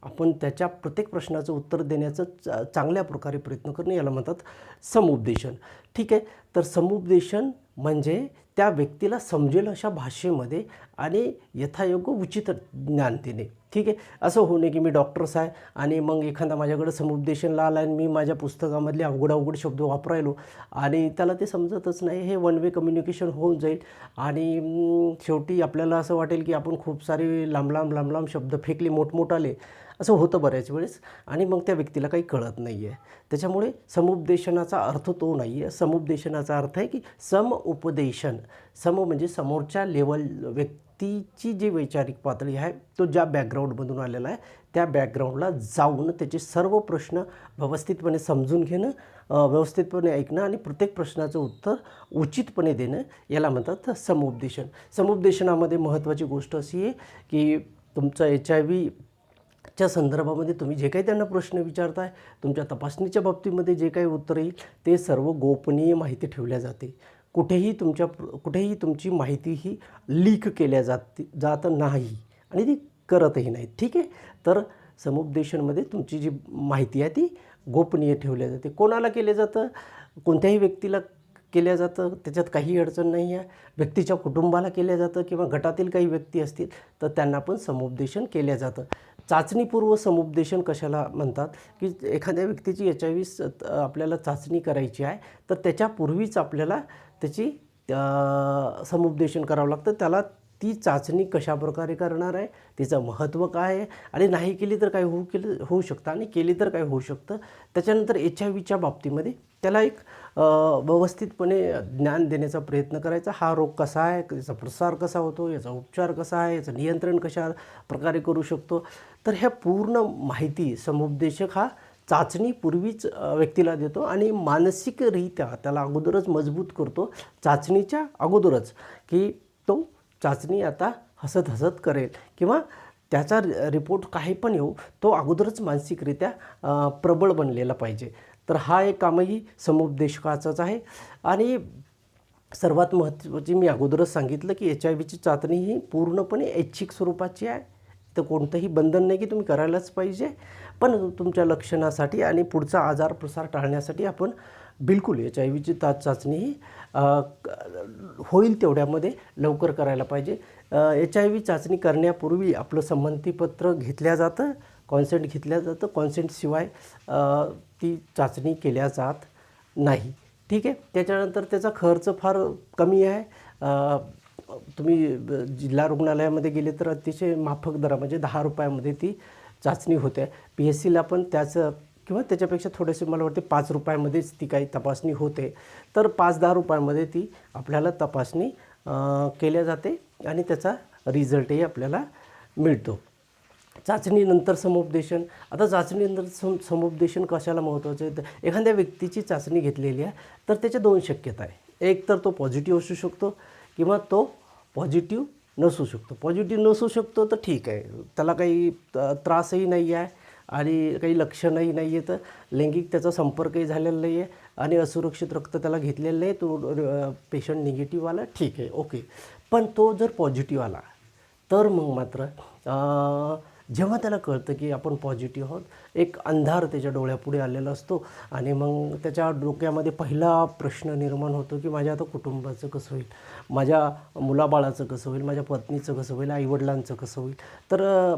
आपण त्याच्या प्रत्येक प्रश्नाचं उत्तर देण्याचं चांगल्या प्रकारे प्रयत्न करणं, याला म्हणतात समुपदेशन. ठीक आहे. तर समुपदेशन म्हणजे त्या व्यक्तीला समजेल अशा भाषेमध्ये आणि यथायोग्य उचित ज्ञान देणे. ठीक आहे. असं होऊ नये की मी डॉक्टर्स आहे आणि मग एखादा माझ्याकडे समुपदेशनला आला आणि मी माझ्या पुस्तकामधले अवघड शब्द वापरायलो आणि त्याला ते समजतच नाही. हे वन वे कम्युनिकेशन होऊन जाईल आणि शेवटी आपल्याला असं वाटेल की आपण खूप सारे लांब शब्द फेकले, मोठमोठाले. असं होतं बऱ्याच वेळेस आणि मग त्या व्यक्तीला काही कळत नाही आहे. त्याच्यामुळे समुपदेशनाचा अर्थ तो नाही आहे. समुपदेशनाचा अर्थ आहे की समुपदेशन. सम म्हणजे समोरच्या व्यक्तीची जी वैचारिक पातळी आहे, तो ज्या बॅकग्राऊंडमधून आलेला आहे त्या बॅकग्राऊंडला जाऊन त्याचे सर्व प्रश्न व्यवस्थितपणे समजून घेणं, व्यवस्थितपणे ऐकणं आणि प्रत्येक प्रश्नाचं उत्तर उचितपणे देणं, याला म्हणतात समुपदेशन. समुपदेशनामध्ये महत्त्वाची गोष्ट अशी आहे की तुमचा HIV च्या संदर्भामध्ये तुम्ही जे काही त्यांना प्रश्न विचारताय, तुमच्या तपासणीच्या बाबतीमध्ये जे काही उत्तर येईल ते सर्व गोपनीय माहिती ठेवल्या जाते. कुठेही तुमची माहिती ही लीक केल्या जात नाही आणि ती करतही नाही. ठीक आहे. तर समुपदेशनमध्ये तुमची जी माहिती आहे ती गोपनीय ठेवल्या जाते. कोणाला केलं जातं? कोणत्याही व्यक्तीला केल्या जातं, त्याच्यात काही अडचण नाही आहे. व्यक्तीच्या कुटुंबाला केलं जातं किंवा गटातील काही व्यक्ती असतील तर त्यांना पण समुपदेशन केलं जातं. चाचणीपूर्व समुपदेशन कशाला म्हणतात की एखाद्या व्यक्तीची HIV आपल्याला चाचणी करायची आहे तर त्याच्यापूर्वीच आपल्याला त्याची समुपदेशन करावं लागतं. त्याला ती चाचणी कशाप्रकारे करणार आहे, तिचं महत्त्व काय आहे आणि नाही केली तर काय होऊ शकतं आणि केली तर काय होऊ शकतं. त्याच्यानंतर HIV बाबतीमध्ये त्याला एक व्यवस्थितपणे ज्ञान देण्याचा प्रयत्न करायचा. हा रोग कसा आहे, याचा प्रसार कसा होतो, याचा उपचार कसा आहे, याचं नियंत्रण कशा प्रकारे करू शकतो. तर ह्या पूर्ण माहिती समुपदेशक हा चाचणीपूर्वीच व्यक्तीला देतो आणि मानसिकरित्या त्याला अगोदरच मजबूत करतो, चाचणीच्या अगोदरच, की तो चाचणी आता हसत करेल किंवा त्याचा रिपोर्ट काही पण येऊ, तो अगोदरच मानसिकरित्या प्रबळ बनलेला पाहिजे. तर हा एक कामही समुपदेशकाचंच आहे. आणि सर्वात महत्त्वाची मी अगोदरच सांगितलं की HIV चाचणी ही पूर्णपणे ऐच्छिक स्वरूपाची आहे. तर कोणतंही बंधन नाही की तुम्ही करायलाच पाहिजे, पण तुमच्या लक्षणासाठी आणि पुढचा आजार प्रसार टाळण्यासाठी आपण बिलकुल HIV चाचणी ही होईल तेवढ्यामध्ये लवकर करायला पाहिजे. HIV चाचणी करण्यापूर्वी आपलं संमतीपत्र घेतल्या जातं, कॉन्सेंट घेतल्या जातं. कॉन्सेंटशिवाय ती चाचणी केल्या जात नाही. ठीक आहे. त्याच्यानंतर त्याचा खर्च फार कमी आहे. तुम्ही जिल्हा रुग्णालयामध्ये गेले तर अतिशय माफक दरा म्हणजे 10 रुपयामध्ये ती चाचणी होते. PSCला पण त्याचं किंवा त्याच्यापेक्षा थोडेसे मला वाटते 5 रुपयामध्येच ती काही तपासणी होते. तर 5-10 रुपयामध्ये ती आपल्याला तपासणी केल्या जाते आणि त्याचा रिझल्टही आपल्याला मिळतो. चाचणीनंतर समुपदेशन. आता चाचणीनंतर समुपदेशन कशाला महत्त्वाचं आहे? तर एखाद्या व्यक्तीची चाचणी घेतलेली आहे तर त्याच्या 2 शक्यता आहे. एक तर तो पॉझिटिव्ह असू शकतो किंवा तो पॉझिटिव्ह नसू शकतो. पॉझिटिव्ह नसू शकतो तर ठीक आहे, त्याला काही त्रासही नाही आहे आणि काही लक्षणही नाही आहे, तर लैंगिक त्याचा संपर्कही झालेला नाही आहे आणि असुरक्षित रक्त त्याला घेतलेलं नाही, तो पेशंट निगेटिव्ह आला, ठीक आहे, ओके. पण तो जर पॉझिटिव्ह आला तर मग मात्र जेव्हा त्याला कळतं की आपण पॉझिटिव्ह आहोत, एक अंधार त्याच्या डोळ्यापुढे आलेला असतो आणि मग त्याच्या डोक्यामध्ये पहिला प्रश्न निर्माण होतो की माझ्या आता कुटुंबाचं कसं होईल, माझ्या मुलाबाळाचं कसं होईल, माझ्या पत्नीचं कसं होईल, आईवडिलांचं कसं होईल. तर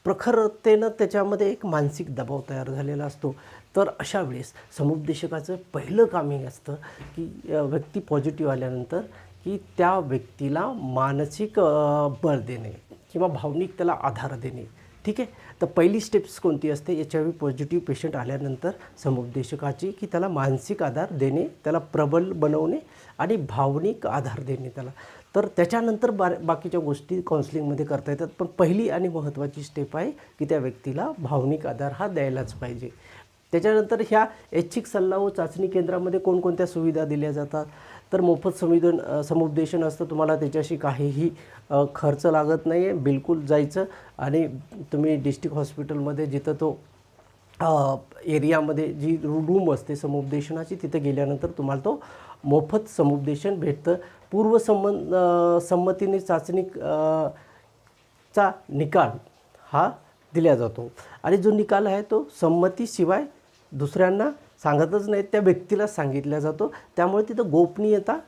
प्रखरतेनं त्याच्यामध्ये एक मानसिक दबाव तयार झालेला असतो. तर अशा वेळेस समुपदेशकाचं पहिलं काम हे असतं की व्यक्ती पॉझिटिव्ह आल्यानंतर की त्या व्यक्तीला मानसिक बळ देणे किंवा भावनिक त्याला आधार देणे. ठीक आहे. तर पहिली स्टेप्स कोणती असते HIV पॉझिटिव्ह पेशंट आल्यानंतर समुपदेशकाची, की त्याला मानसिक आधार देणे, त्याला प्रबल बनवणे आणि भावनिक आधार देणे त्याला. तर त्याच्यानंतर बाकीच्या गोष्टी काउन्सिलिंगमध्ये करता येतात, पण पहिली आणि महत्त्वाची स्टेप आहे की त्या व्यक्तीला भावनिक आधार हा द्यायलाच पाहिजे. त्याच्यानंतर ह्या ऐच्छिक सल्ला व चाचणी केंद्रामध्ये कोणकोणत्या सुविधा दिल्या जातात? तर मोफत समुपदेशन असतं. तुम्हाला त्याच्याशी काहीही खर्च लागत नाही आहे. बिलकुल जायचं आणि तुम्ही डिस्ट्रिक्ट हॉस्पिटलमध्ये जिथं तो एरियामध्ये जी रूम असते समुपदेशनाची, तिथे गेल्यानंतर तुम्हाला तो मोफत समुपदेशन भेटतं. संमतीने चाचणी चा निकाल हा दिला जातो आणि जो निकाल आहे तो संमतीशिवाय दुसऱ्यांना सांगतच नाही, त्या व्यक्तीला सांगितला जातो. त्यामुळे तिथं गोपनीयता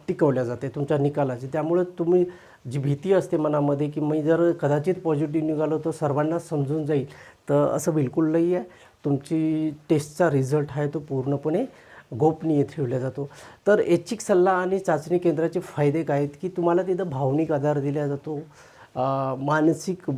टिकवल्या जाते तुमच्या निकालाची. त्यामुळे तुम्ही जी भीती असते मनामध्ये की मी जर कदाचित पॉझिटिव्ह निघालो तर सर्वांना समजून जाईल, तर असं बिलकुल नाही आहे. तुमची टेस्टचा रिझल्ट आहे तो पूर्णपणे गोपनीय ठेवला जातो. तर ऐच्छिक सल्ला आणि चाचणी केंद्राचे फायदे काय आहेत की तुम्हाला तिथं भावनिक आधार दिला जातो, मानसिक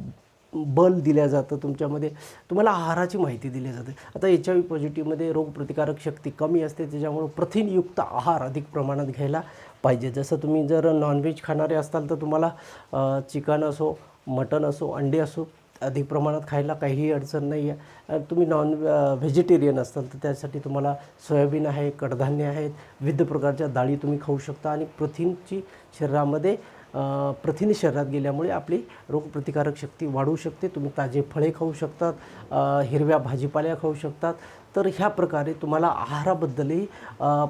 बल दिलं जातं, तुमच्यामध्ये तुम्हाला आहाराची माहिती दिली जाते. आता HIV पॉझिटिव्हमध्ये रोगप्रतिकारक शक्ती कमी असते, त्याच्यामुळं प्रथिनयुक्त आहार अधिक प्रमाणात घ्यायला पाहिजे. जसं तुम्ही जर नॉनव्हेज खाणारे असाल तर तुम्हाला चिकन असो, मटण असो, अंडे असो अधिक प्रमाणात खायला काहीही अडचण नाही आहे. तुम्ही व्हेजिटेरियन असाल तर त्यासाठी तुम्हाला सोयाबीन आहे, कडधान्य आहेत, विविध प्रकारच्या डाळी तुम्ही खाऊ शकता आणि प्रथिनची शरीरामध्ये प्रथिने शरीरात गेल्यामुळे आपली रोगप्रतिकारक शक्ती वाढू शकते. तुम्ही ताजे फळे खाऊ शकतात, हिरव्या भाजीपाल्या खाऊ शकतात. तर ह्या प्रकारे तुम्हाला आहाराबद्दलही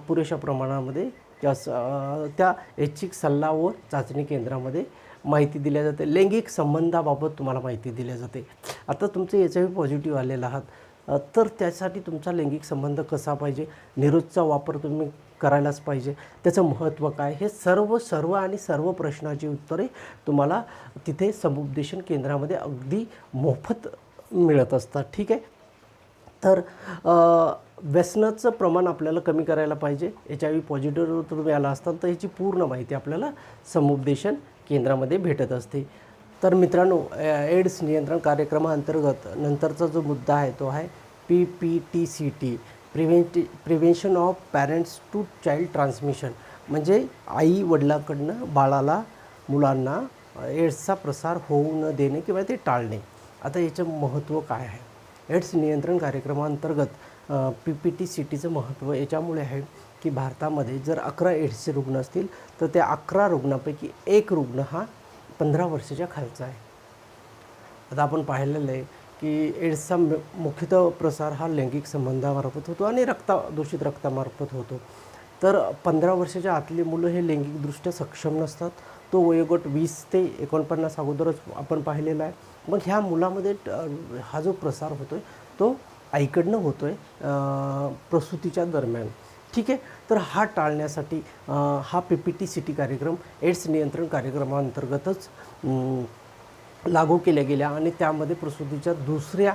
पुरेशा प्रमाणामध्ये त्या ऐच्छिक सल्ला व चाचणी केंद्रामध्ये माहिती दिली जाते. लैंगिक संबंधाबाबत तुम्हाला माहिती दिली जाते. आता तुमचे HIV पॉझिटिव्ह आलेला आहात तर त्यासाठी तुमचा लैंगिक संबंध कसा पाहिजे, निरोधचा वापर तुम्ही करायलाच पाहिजे, त्याचं महत्त्व काय, हे सर्व प्रश्नाची उत्तरे तुम्हाला तिथे समुपदेशन केंद्रामध्ये अगदी मोफत मिळत असतात. ठीक आहे. तर व्यसनाचं प्रमाण आपल्याला कमी करायला पाहिजे. HIV पॉझिटिव्ह तुम्ही आला असताल तर ह्याची पूर्ण माहिती आपल्याला समुपदेशन केंद्रामध्ये भेटत असते. तर मित्रांनो, एड्स नियंत्रण कार्यक्रमाअंतर्गत नंतरचा जो मुद्दा आहे तो आहे PPTCT, prevention of parents to child transmission, म्हणजे आई वडिलांकडनं बाळाला, मुलांना एड्सचा प्रसार होऊ न देणे किंवा ते टाळणे. आता याचं महत्त्व काय आहे? एड्स नियंत्रण कार्यक्रमाअंतर्गत PPTCTचं महत्त्व याच्यामुळे आहे की भारतामध्ये जर 11 एड्सचे रुग्ण असतील तर त्या 11 रुग्णांपैकी एक रुग्ण हा 15 वर्षाच्या खालचा आहे. आता आपण पाहिलेलं आहे की एड्सचा मुख्यतः प्रसार हा लैंगिक संबंधामार्फत होतो आणि दूषित रक्तामार्फत होतो. तर 15 वर्षाच्या आतली मुलं हे लैंगिकदृष्ट्या सक्षम नसतात. तो वयोगट 20 ते 49 अगोदरच आपण पाहिलेला आहे. मग ह्या मुलामध्ये हा जो प्रसार होतो आहे तो आईकडनं होतो आहे प्रसूतीच्या दरम्यान. ठीक आहे. तर हा टाळण्यासाठी हा PPTCT कार्यक्रम एड्स नियंत्रण कार्यक्रमाअंतर्गतच लागू केल्या गेल्या आणि त्यामध्ये प्रसूतीच्या दुसऱ्या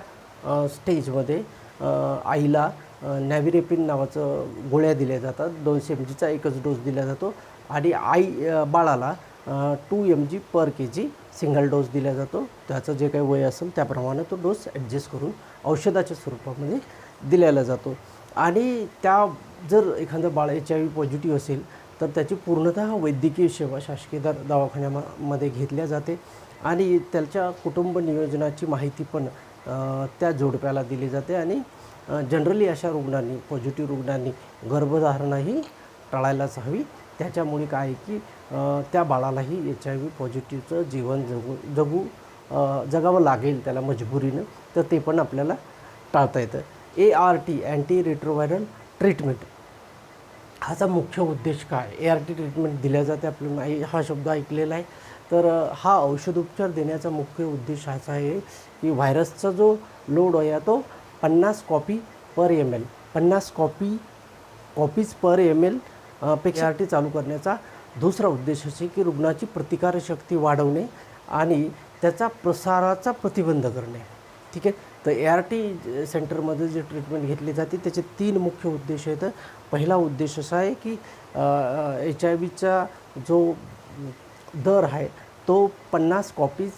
स्टेजमध्ये आईला नॅव्हिरेपिन नावाचं गोळ्या दिल्या जातात. 200 mgचा एकच डोस दिला जातो आणि बाळाला 2 mg पर kg सिंगल डोस दिला जातो. त्याचं जे काही वय असेल त्याप्रमाणे तो डोस ॲडजस्ट करून औषधाच्या स्वरूपामध्ये दिलेला जातो. आणि जर एखादं बाळ HIV पॉझिटिव्ह असेल तर त्याची पूर्णतः वैद्यकीय सेवा शासकीय दवाखान्यामध्ये घेतल्या जाते आणि त्याच्या कुटुंब नियोजनाची माहिती पण त्या जोडप्याला दिली जाते. आणि जनरली अशा रुग्णांनी, पॉझिटिव्ह रुग्णांनी गर्भधारणही टाळायलाच हवी. त्याच्यामुळे काय आहे की त्या बाळालाही HIV पॉझिटिव्हचं जीवन जगावं लागेल त्याला मजबुरीनं, तर ते पण आपल्याला टाळता येतं. ART, अँटी रेट्रोव्हायरल ट्रीटमेंट, ह्याचा मुख्य उद्देश काय? ART ट्रीटमेंट दिल्या जाते, आपल्याला हा शब्द ऐकलेला आहे. तर हा औषधोपचार देण्याचा मुख्य उद्देश असा आहे की व्हायरसचा जो लोड आहे तो 50 कॉपी पर ml, 50 कॉपीज पर ml पेक्षा ART चालू करण्याचा दुसरा उद्देश असे की रुग्णाची प्रतिकारशक्ती वाढवणे आणि त्याचा प्रसाराचा प्रतिबंध करणे. ठीक आहे. तर ART सेंटरमध्ये जे ट्रीटमेंट घेतली जाते त्याचे 3 मुख्य उद्देश आहेत. पहिला उद्देश असा आहे की HIVचा जो दर आहे तो 50 कॉपीज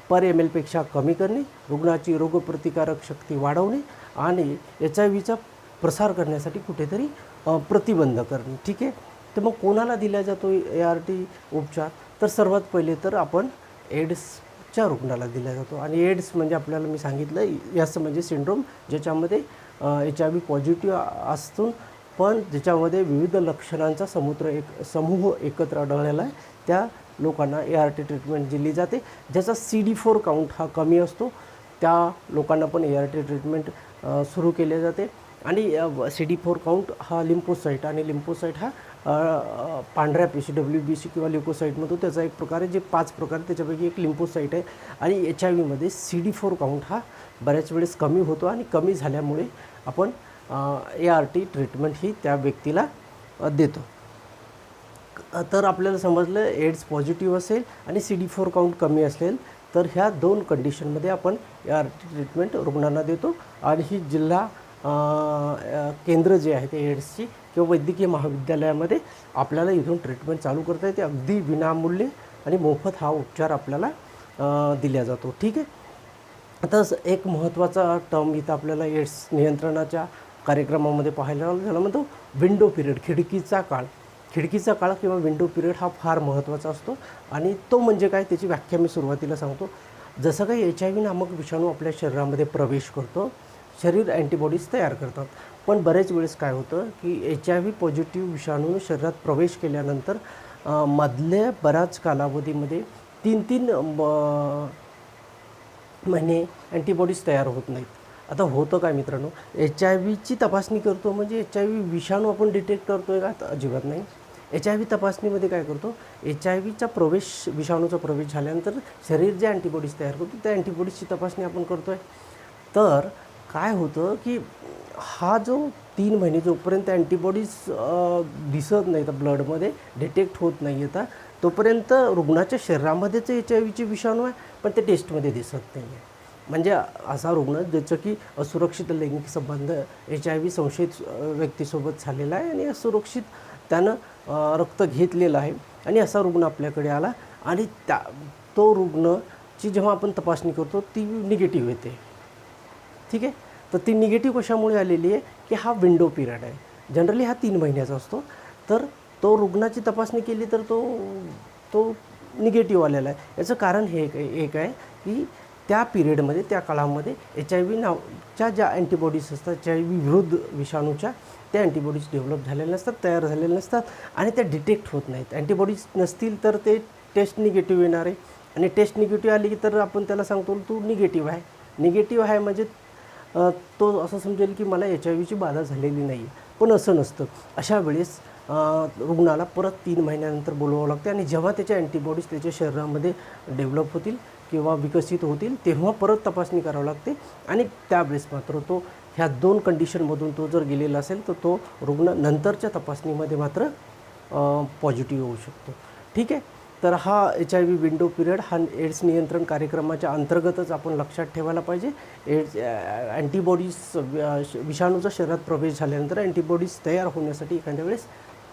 पर ml पेक्षा कमी करणे, रुग्णाची रोगप्रतिकारक शक्ती वाढवणे आणि HIVचा प्रसार करण्यासाठी कुठेतरी प्रतिबंध करणे. ठीक आहे. तर मग कोणाला दिला जातो ART उपचार? तर सर्वात पहिले तर आपण एड्सच्या रुग्णाला दिला जातो. आणि एड्स म्हणजे आपल्याला मी सांगितलं यास म्हणजे सिंड्रोम ज्याच्यामध्ये HIV पॉझिटिव्ह असतो पण ज्याच्यामध्ये विविध लक्षणांचा समूह एकत्र आढळलेला आहे, त्या लोकांना ART ट्रीटमेंट दिली जाते. ज्याचा CD4 काउंट हा कमी असतो त्या लोकांना पण ART ट्रीटमेंट सुरू केले जाते. आणि CD4 काउंट हा लिम्फोसाईट, आणि लिम्फोसाईट हा पांढऱ्या पेशी WBC किंवा ल्युकोसाईटमधून त्याचा एक प्रकारे जे 5 प्रकार त्याच्यापैकी एक लिम्फोसाईट आहे. आणि HIVमध्ये CD4 काउंट हा बऱ्याच वेळेस कमी होतो आणि कमी झाल्यामुळे आपण ART ट्रीटमेंट ही त्या व्यक्तीला देतो. तर आपल्याला समजलं एड्स पॉझिटिव्ह असेल आणि CD4 काउंट कमी असेल तर ह्या 2 कंडिशनमध्ये आपण या ट्रीटमेंट रुग्णांना देतो आणि ही जिल्हा केंद्र जे आहे ते एड्सची किंवा वैद्यकीय महाविद्यालयामध्ये आपल्याला इथून ट्रीटमेंट चालू करता येते. अगदी विनामूल्य आणि मोफत हा उपचार आपल्याला दिला जातो. ठीक आहे. आता एक महत्त्वाचा टर्म इथं आपल्याला एड्स नियंत्रणाच्या कार्यक्रमामध्ये पाहायला झाला म्हणतो विंडो पिरियड, खिडकीचा काळ. खिडकीचा काळ किंवा विंडो पिरियड हा फार महत्त्वाचा असतो आणि तो म्हणजे काय त्याची व्याख्या मी सुरुवातीला सांगतो. जसं काही HIV नामक विषाणू आपल्या शरीरामध्ये प्रवेश करतो, शरीर अँटीबॉडीज तयार करतात. पण बरेच वेळेस काय होतं की HIV पॉझिटिव्ह विषाणू शरीरात प्रवेश केल्यानंतर मधल्या बऱ्याच कालावधीमध्ये 3-3 महिने अँटीबॉडीज तयार होत नाहीत. आता होतं काय मित्रांनो, HIV तपासणी करतो म्हणजे HIV विषाणू आपण डिटेक्ट करतो आहे का? तर अजिबात नाही. HIV तपासणीमध्ये काय करतो, HIVचा प्रवेश, विषाणूचा प्रवेश झाल्यानंतर शरीर जे अँटीबॉडीज तयार करतो त्या अँटीबॉडीजची तपासणी आपण करतो आहे. तर काय होतं की हा जो 3 महिने जोपर्यंत अँटीबॉडीज दिसत नाही तर ब्लडमध्ये डिटेक्ट होत नाही आहे तोपर्यंत रुग्णाच्या शरीरामध्येच HIVचे विषाणू आहे पण ते टेस्टमध्ये दिसत नाही आहे. म्हणजे असा रुग्ण ज्याचं की असुरक्षित लैंगिक संबंध HIV संशयित व्यक्तीसोबत झालेला आहे आणि असुरक्षित त्यानं रक्त घेतलेलं आहे आणि असा रुग्ण आपल्याकडे आला आणि तो रुग्णची जेव्हा आपण तपासणी करतो ती निगेटिव्ह येते. ठीक आहे. तर ती निगेटिव्ह कशामुळे आलेली आहे की हा विंडो पिरियड आहे. जनरली हा 3 महिन्याचा असतो. तर तो रुग्णाची तपासणी केली तर तो निगेटिव्ह आलेला आहे. याचं कारण हे एक आहे की त्या पिरियडमध्ये, त्या काळामध्ये HIV नावच्या ज्या अँटीबॉडीज असतात, HIV विरुद्ध विषाणूच्या, त्या अँटीबॉडीज डेव्हलप झालेल्या नसतात, तयार झालेल्या नसतात आणि त्या डिटेक्ट होत नाहीत. अँटीबॉडीज नसतील तर ते टेस्ट निगेटिव्ह येणार आहे आणि टेस्ट निगेटिव्ह आली की तर आपण त्याला सांगतो तू निगेटिव्ह आहे. निगेटिव्ह आहे म्हणजे तो असं समजेल की मला HIVची बाधा झालेली नाही आहे. पण असं नसतं. अशा वेळेस रुग्णाला परत 3 महिन्यानंतर बोलवावं लागते आणि जेव्हा त्याच्या अँटीबॉडीज त्याच्या शरीरामध्ये डेव्हलप होतील किंवा विकसित होतील तेव्हा परत तपासणी करावी लागते आणि त्यावेळेस मात्र तो ह्या 2 कंडिशनमधून तो जर गेलेला असेल तर तो रुग्ण नंतरच्या तपासणीमध्ये मात्र पॉझिटिव्ह होऊ शकतो. ठीक आहे. तर हा HIV विंडो पिरियड हा एड्स नियंत्रण कार्यक्रमाच्या अंतर्गतच आपण लक्षात ठेवायला पाहिजे. एड्स अँटीबॉडीज विषाणूचा शरीरात प्रवेश झाल्यानंतर अँटीबॉडीज तयार होण्यासाठी एखाद्या वेळेस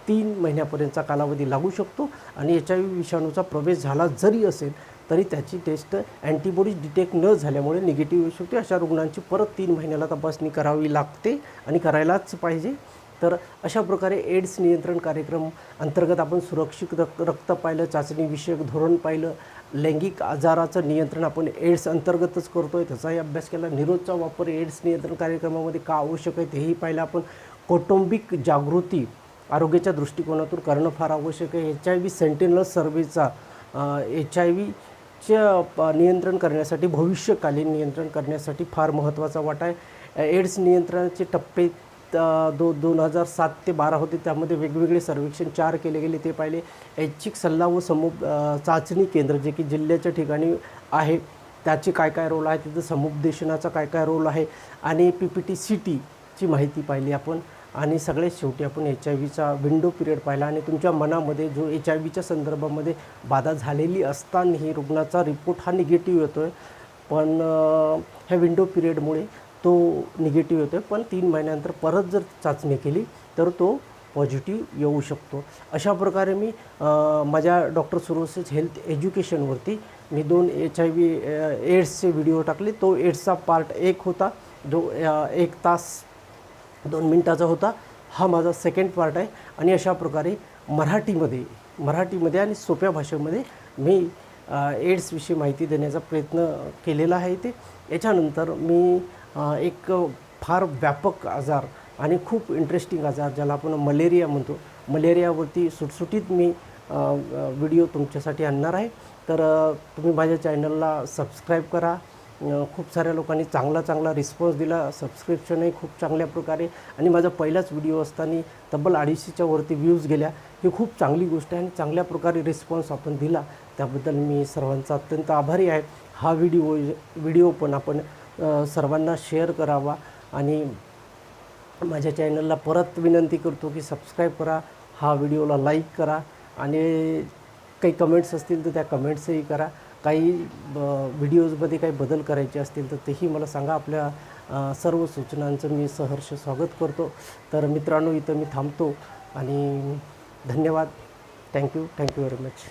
3 महिन्यापर्यंतचा कालावधी लागू शकतो आणि HIV विषाणूचा प्रवेश झाला जरी असेल तरी त्याची टेस्ट अँटीबॉडीज डिटेक्ट न झाल्यामुळे निगेटिव्ह येऊ शकते. अशा रुग्णांची परत 3 महिन्याला तपासणी करावी लागते आणि करायलाच पाहिजे. तर अशा प्रकारे एड्स नियंत्रण कार्यक्रम अंतर्गत आपण सुरक्षित रक्त पाहिलं, चाचणीविषयक धोरण पाहिलं, लैंगिक आजाराचं नियंत्रण आपण एड्स अंतर्गतच करतो आहे त्याचाही अभ्यास केला. निरोधचा वापर एड्स नियंत्रण कार्यक्रमामध्ये का आवश्यक आहे तेही पाहिलं आपण. कौटुंबिक जागृती आरोग्याच्या दृष्टिकोनातून करणं फार आवश्यक आहे. HIV सेंटिनल सर्व्हेचा HIVच्या नियंत्रण करण्यासाठी, भविष्यकालीन नियंत्रण करण्यासाठी फार महत्त्वाचा वाटा आहे. एड्स नियंत्रणाचे टप्पे 2007 ते 12 होते. त्यामध्ये वेगवेगळे सर्वेक्षण 4 केले गेले ते पाहिले. ऐच्छिक सल्ला व चाचणी केंद्र जे की जिल्ह्याच्या ठिकाणी आहे त्याचे काय काय रोल आहे, तिथं समुपदेशनाचा काय काय रोल आहे आणि PPT-CTची माहिती पाहिली आपण आणि सगळ्यात शेवटी आपण HIVचा विंडो पिरियड पाहिला आणि तुमच्या मनामध्ये जो HIVच्या संदर्भामध्ये बाधा झालेली असतानाही रुग्णाचा रिपोर्ट हा निगेटिव्ह येतो आहे पण ह्या विंडो पिरियडमुळे तो निगेटिव्ह येतो आहे पण 3 महिन्यानंतर परत जर चाचणी केली तर तो पॉझिटिव्ह येऊ शकतो. अशा प्रकारे मी माझ्या डॉक्टर सुरोसेस हेल्थ एज्युकेशनवरती मी 2 HIV एड्सचे व्हिडिओ टाकले. तो एड्सचा पार्ट 1 होता जो 1 तास 2 मिनिटाचा होता. हा माझा सेकंड पार्ट आहे आणि अशा प्रकारे मराठीमध्ये आणि सोप्या भाषेमध्ये मी एड्सविषयी माहिती देण्याचा प्रयत्न केलेला आहे. ते याच्यानंतर मी एक फार व्यापक आजार आणि खूप इंटरेस्टिंग आजार ज्याला आपण मलेरिया म्हणतो, मलेरियावरती सुटसुटीत मी व्हिडिओ तुमच्यासाठी आणणार आहे. तर तुम्ही माझ्या चॅनलला सबस्क्राईब करा. खूप साऱ्या लोकांनी चांगला रिस्पॉन्स दिला. सबस्क्रिप्शनही खूप चांगल्या प्रकारे आणि माझा पहिलाच व्हिडिओ असताना तब्बल 250च्या वरती व्ह्यूज गेल्या. ही खूप चांगली गोष्ट आहे आणि चांगल्या प्रकारे रिस्पॉन्स आपण दिला त्याबद्दल मी सर्वांचा अत्यंत आभारी आहे. हा व्हिडिओ पण आपण सर्वांना शेअर करावा आणि माझ्या चॅनलला परत विनंती करतो की सबस्क्राईब करा, हा व्हिडिओला लाईक करा आणि काही कमेंट्स असतील तर त्या कमेंट्सही करा. काही व्हिडिओजमध्ये काही बदल करायचे असतील तर तेही मला सांगा. आपल्या सर्व सूचनांचं मी सहर्ष स्वागत करतो. तर मित्रांनो, इथं मी थांबतो आणि धन्यवाद. Thank you very much.